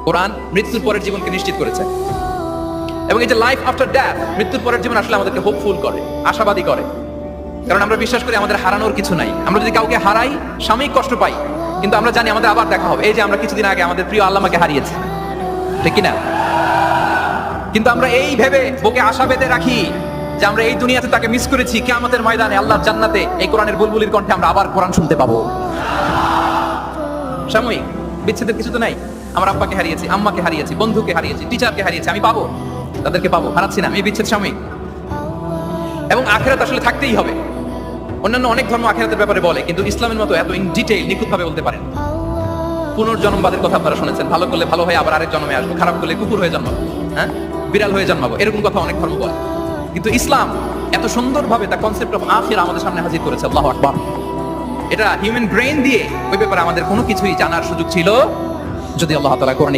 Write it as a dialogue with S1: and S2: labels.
S1: কোরআন মৃত্যুর পরের জীবনকে নিশ্চিত করেছে, এবং এই যে লাইফ আফটার ডেথ, মৃত্যুর পরের জীবন আসলে আমাদেরকে হোপফুল করে, আশাবাদী করে। কারণ আমরা বিশ্বাস করি আমাদের হারানোর কিছু নাই। আমরা যদি কাউকে হারাই, সাময়িক কষ্ট পাই, কিন্তু আমরা জানি আমাদের আবার দেখা হবে। এই যে আমরা কিছুদিন আগে আমাদের প্রিয় আল্লামাকে হারিয়েছি, ঠিক কিনা? কিন্তু আমরা এই ভেবে বুকে আশা বেঁধে রাখি যে আমরা এই দুনিয়াতে তাকে মিস করেছি, কিয়ামতের ময়দানে আল্লাহর জান্নাতে এই কোরআনের বুলবুলির কণ্ঠে আমরা আবার কোরআন শুনতে পাবো। সাময়িক বিচ্ছেদের কিছু তো নাই। আমার আব্বাকে হারিয়েছি, আম্মাকে হারিয়েছি, বন্ধুকে হারিয়েছি, টিচারকে হারিয়েছি, আমি পাবো, তাদেরকে পাবো, হারাচ্ছি না। এই বিচ্ছেদ সাময়িক, এবং আখিরাত আসলে থাকতেই হবে। অন্যান্য অনেক ধর্ম আখিরাতের ব্যাপারে বলে, কিন্তু ইসলামের মতো এত ইন ডিটেইল নিখুঁত ভাবে বলতে পারেন। পুনর্জন্মবাদের কথা আপনারা শুনেছেন, ভালো করলে ভালো হয়ে আবার আরেক জন্মে আসবো, খারাপ করলে কুকুর হয়ে জন্মাবো, হ্যাঁ, বিড়াল হয়ে জন্মাবো, এরকম কথা অনেক ধর্ম বলে। কিন্তু ইসলাম এত সুন্দরভাবে তার কনসেপ্ট অফ আখিরা আমাদের সামনে হাজির করেছে। আল্লাহু আকবার। এটা হিউম্যান ব্রেইন দিয়ে ওই ব্যাপারে আমাদের কোনো কিছুই জানার সুযোগ ছিল যদি আল্লাহ তাআলা কোরআনিক